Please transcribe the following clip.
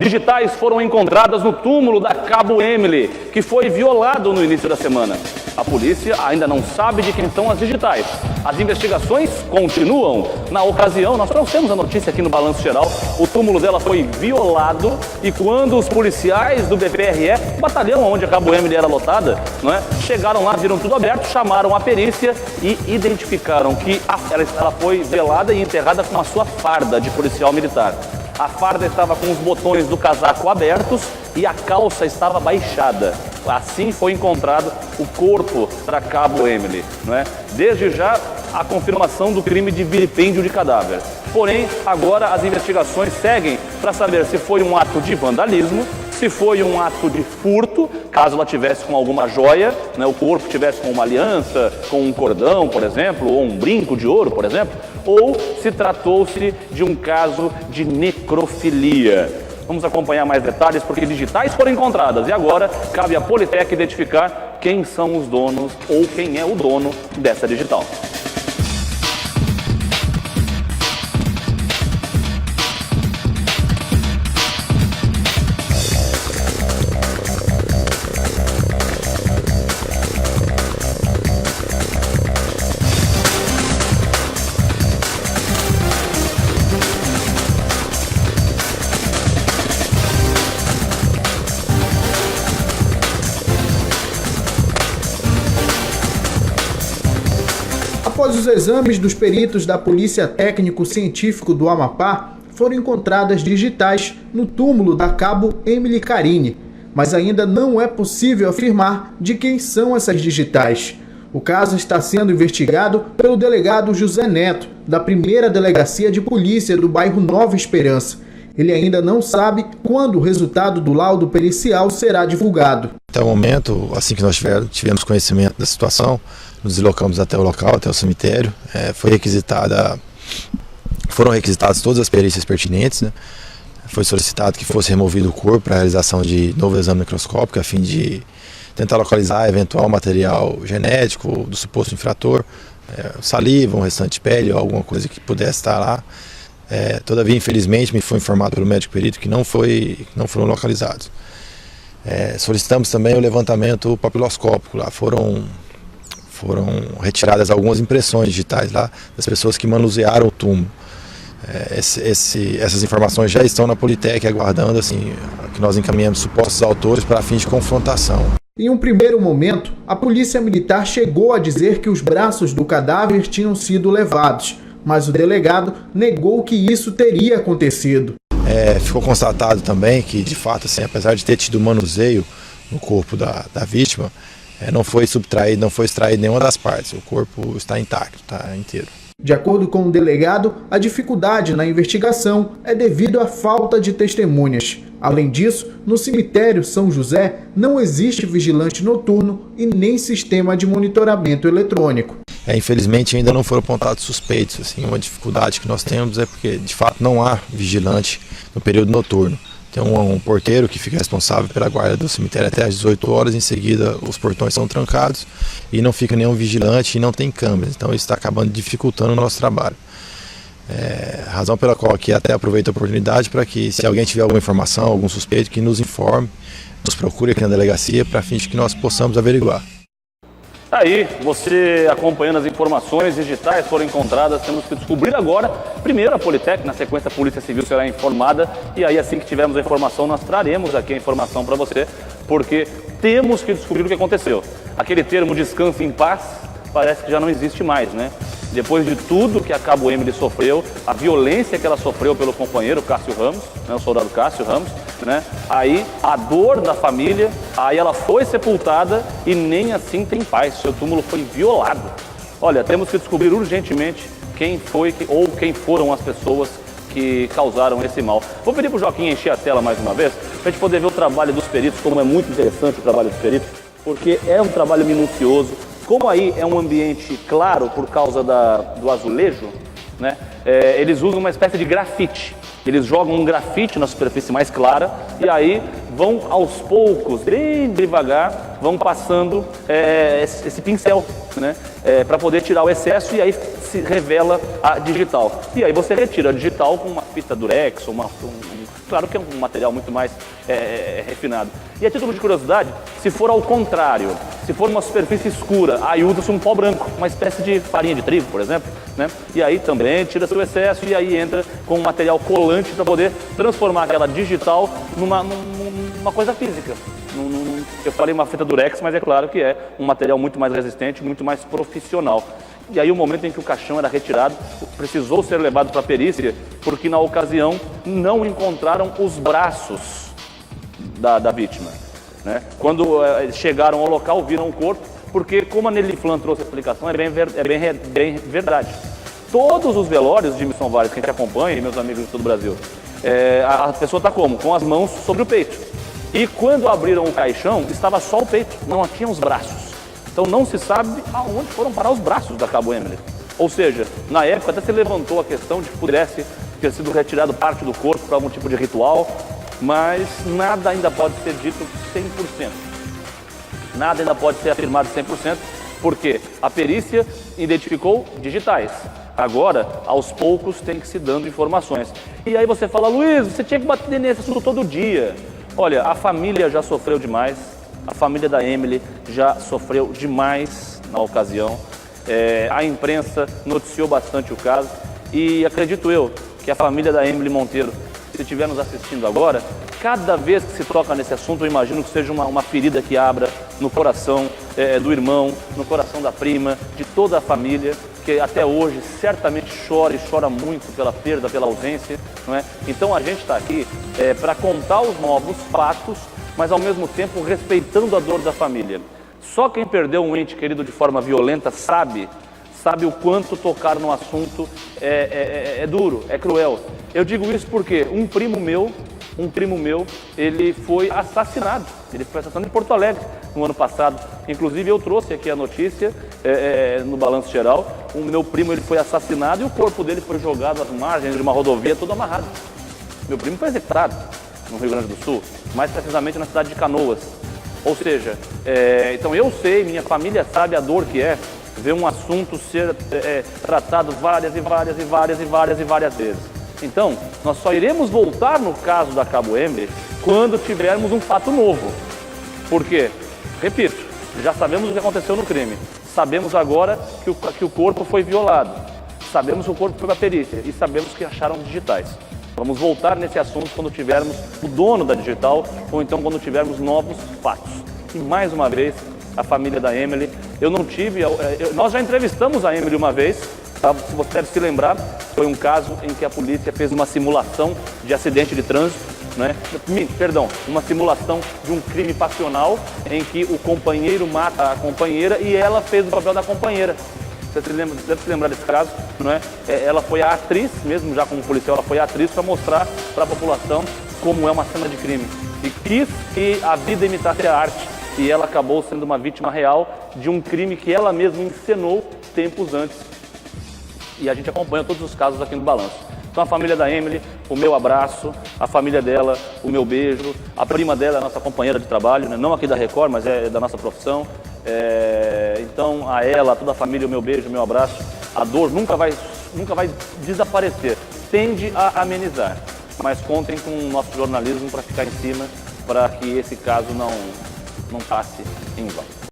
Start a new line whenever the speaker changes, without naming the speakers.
Digitais foram encontradas no túmulo da Cabo Emily, que foi violado no início da semana. A polícia ainda não sabe de quem são as digitais. As investigações continuam. Na ocasião, nós trouxemos a notícia aqui no Balanço Geral, o túmulo dela foi violado e quando os policiais do BPRE, o batalhão onde a Cabo Emily era lotada, não é, chegaram lá, viram tudo aberto, chamaram a perícia e identificaram que ela foi velada e enterrada com a sua farda de policial militar. A farda estava com os botões do casaco abertos e a calça estava baixada. Assim foi encontrado o corpo da Cabo Emily, não é? Desde já, a confirmação do crime de vilipêndio de cadáver. Porém, agora as investigações seguem para saber se foi um ato de vandalismo, se foi um ato de furto, caso ela tivesse com alguma joia, né, o corpo tivesse com uma aliança, com um cordão, por exemplo, ou um brinco de ouro, por exemplo, ou se tratou-se de um caso de necrofilia. Vamos acompanhar mais detalhes porque digitais foram encontradas e agora cabe à Politec identificar quem são os donos ou quem é o dono dessa digital.
Após os exames dos peritos da Polícia Técnico-Científico do Amapá, foram encontradas digitais no túmulo da Cabo Emily Carine, mas ainda não é possível afirmar de quem são essas digitais. O caso está sendo investigado pelo delegado José Neto, da 1ª Delegacia de Polícia do bairro Nova Esperança. Ele ainda não sabe quando o resultado do laudo pericial será divulgado.
Até o momento, assim que nós tivemos conhecimento da situação, nos deslocamos até o local, até o cemitério. Foram requisitadas todas as perícias pertinentes, né? Foi solicitado que fosse removido o corpo para a realização de novo exame microscópico, a fim de tentar localizar eventual material genético do suposto infrator, saliva, um restante de pele ou alguma coisa que pudesse estar lá. Todavia, infelizmente, me foi informado pelo médico perito que não foram localizados. Solicitamos também o levantamento papiloscópico. Lá foram retiradas algumas impressões digitais lá das pessoas que manusearam o túmulo. Essas informações já estão na Politec aguardando assim, que nós encaminhamos supostos autores para fins de confrontação.
Em um primeiro momento, a Polícia Militar chegou a dizer que os braços do cadáver tinham sido levados, mas o delegado negou que isso teria acontecido.
Ficou constatado também que, de fato, assim, apesar de ter tido manuseio no corpo da vítima, não foi subtraído, não foi extraído nenhuma das partes. O corpo está intacto, está inteiro.
De acordo com o delegado, a dificuldade na investigação é devido à falta de testemunhas. Além disso, no cemitério São José não existe vigilante noturno e nem sistema de monitoramento eletrônico.
Infelizmente ainda não foram apontados suspeitos. Assim, uma dificuldade que nós temos é porque de fato não há vigilante no período noturno. Tem um porteiro que fica responsável pela guarda do cemitério até às 18 horas, em seguida os portões são trancados e não fica nenhum vigilante e não tem câmeras, então isso está acabando dificultando o nosso trabalho. Razão pela qual aqui até aproveito a oportunidade para que, se alguém tiver alguma informação, algum suspeito, que nos informe, nos procure aqui na delegacia para fim de que nós possamos averiguar.
Aí, você acompanhando as informações digitais foram encontradas, temos que descobrir agora. Primeiro a Politec, na sequência a Polícia Civil será informada e aí assim que tivermos a informação nós traremos aqui a informação para você, porque temos que descobrir o que aconteceu. Aquele termo descanse em paz parece que já não existe mais, né? Depois de tudo que a Cabo Emily sofreu, a violência que ela sofreu pelo companheiro Cássio Ramos, né, o soldado Cássio Ramos, né? Aí a dor da família, aí ela foi sepultada e nem assim tem paz, seu túmulo foi violado. Olha, temos que descobrir urgentemente quem foi ou quem foram as pessoas que causaram esse mal. Vou pedir para o Joaquim encher a tela mais uma vez, para a gente poder ver o trabalho dos peritos, como é muito interessante o trabalho dos peritos, porque é um trabalho minucioso. Como aí é um ambiente claro por causa do azulejo, né, eles usam uma espécie de grafite. Eles jogam um grafite na superfície mais clara e aí vão aos poucos, bem devagar, vão passando esse pincel, né, para poder tirar o excesso e aí se revela a digital. E aí você retira a digital com uma fita durex ou Claro que é um material muito mais refinado. E a título de curiosidade, se for ao contrário, se for uma superfície escura, aí usa-se um pó branco, uma espécie de farinha de trigo, por exemplo, né? E aí também tira-se o excesso e aí entra com um material colante para poder transformar aquela digital numa coisa física. Eu falei uma fita durex, mas é claro que é um material muito mais resistente, muito mais profissional. E aí o momento em que o caixão era retirado, precisou ser levado para a perícia, porque na ocasião não encontraram os braços da vítima, né? Quando chegaram ao local, viram o corpo, porque como a Nelly Flan trouxe a explicação, é bem verdade. Todos os velórios de Missão Vários que a gente acompanha, e meus amigos de todo o Brasil, a pessoa está como? Com as mãos sobre o peito. E quando abriram o caixão, estava só o peito, não tinha os braços. Então não se sabe aonde foram parar os braços da Cabo Emily. Ou seja, na época até se levantou a questão de que pudesse ter sido retirado parte do corpo para algum tipo de ritual, mas nada ainda pode ser dito 100%. Nada ainda pode ser afirmado 100%, porque a perícia identificou digitais. Agora, aos poucos, tem que se dando informações. E aí você fala, Luiz, você tinha que bater nesse assunto todo dia. Olha, a família já sofreu demais, a família da Emily já sofreu demais na ocasião. A imprensa noticiou bastante o caso e acredito eu que a família da Emily Monteiro, se estiver nos assistindo agora, cada vez que se toca nesse assunto, eu imagino que seja uma ferida que abra no coração do irmão, no coração da prima, de toda a família, que até hoje certamente chora e chora muito pela perda, pela ausência, não é? Então a gente está aqui para contar os novos fatos, mas ao mesmo tempo respeitando a dor da família. Só quem perdeu um ente querido de forma violenta sabe o quanto tocar no assunto é duro, é cruel. Eu digo isso porque um primo meu, ele foi assassinado. Ele foi assassinado em Porto Alegre no ano passado. Inclusive eu trouxe aqui a notícia no Balanço Geral. O meu primo, ele foi assassinado e o corpo dele foi jogado às margens de uma rodovia todo amarrado. Meu primo foi executado no Rio Grande do Sul, mais precisamente na cidade de Canoas. Ou seja, então eu sei, minha família sabe a dor que é ver um assunto ser tratado várias vezes. Então, nós só iremos voltar no caso da Cabo Emily quando tivermos um fato novo. Por quê? Repito, já sabemos o que aconteceu no crime. Sabemos agora que o corpo foi violado. Sabemos que o corpo foi para a perícia e sabemos que acharam digitais. Vamos voltar nesse assunto quando tivermos o dono da digital ou então quando tivermos novos fatos. E mais uma vez, a família da Emily, nós já entrevistamos a Emily uma vez, tá? Se você deve se lembrar, foi um caso em que a polícia fez uma simulação de acidente de trânsito, né? Uma simulação de um crime passional em que o companheiro mata a companheira e ela fez o papel da companheira. Você deve se lembrar desse caso, não é? Ela foi a atriz, mesmo já como policial, ela foi a atriz para mostrar para a população como é uma cena de crime. E quis que a vida imitasse a arte. E ela acabou sendo uma vítima real de um crime que ela mesma encenou tempos antes. E a gente acompanha todos os casos aqui no Balanço. Então a família da Emily, o meu abraço, a família dela, o meu beijo, a prima dela é a nossa companheira de trabalho, né? Não aqui da Record, mas é da nossa profissão. Então a ela, a toda a família, o meu beijo, o meu abraço. A dor nunca vai desaparecer, tende a amenizar. Mas contem com o nosso jornalismo para ficar em cima, para que esse caso não passe em vão.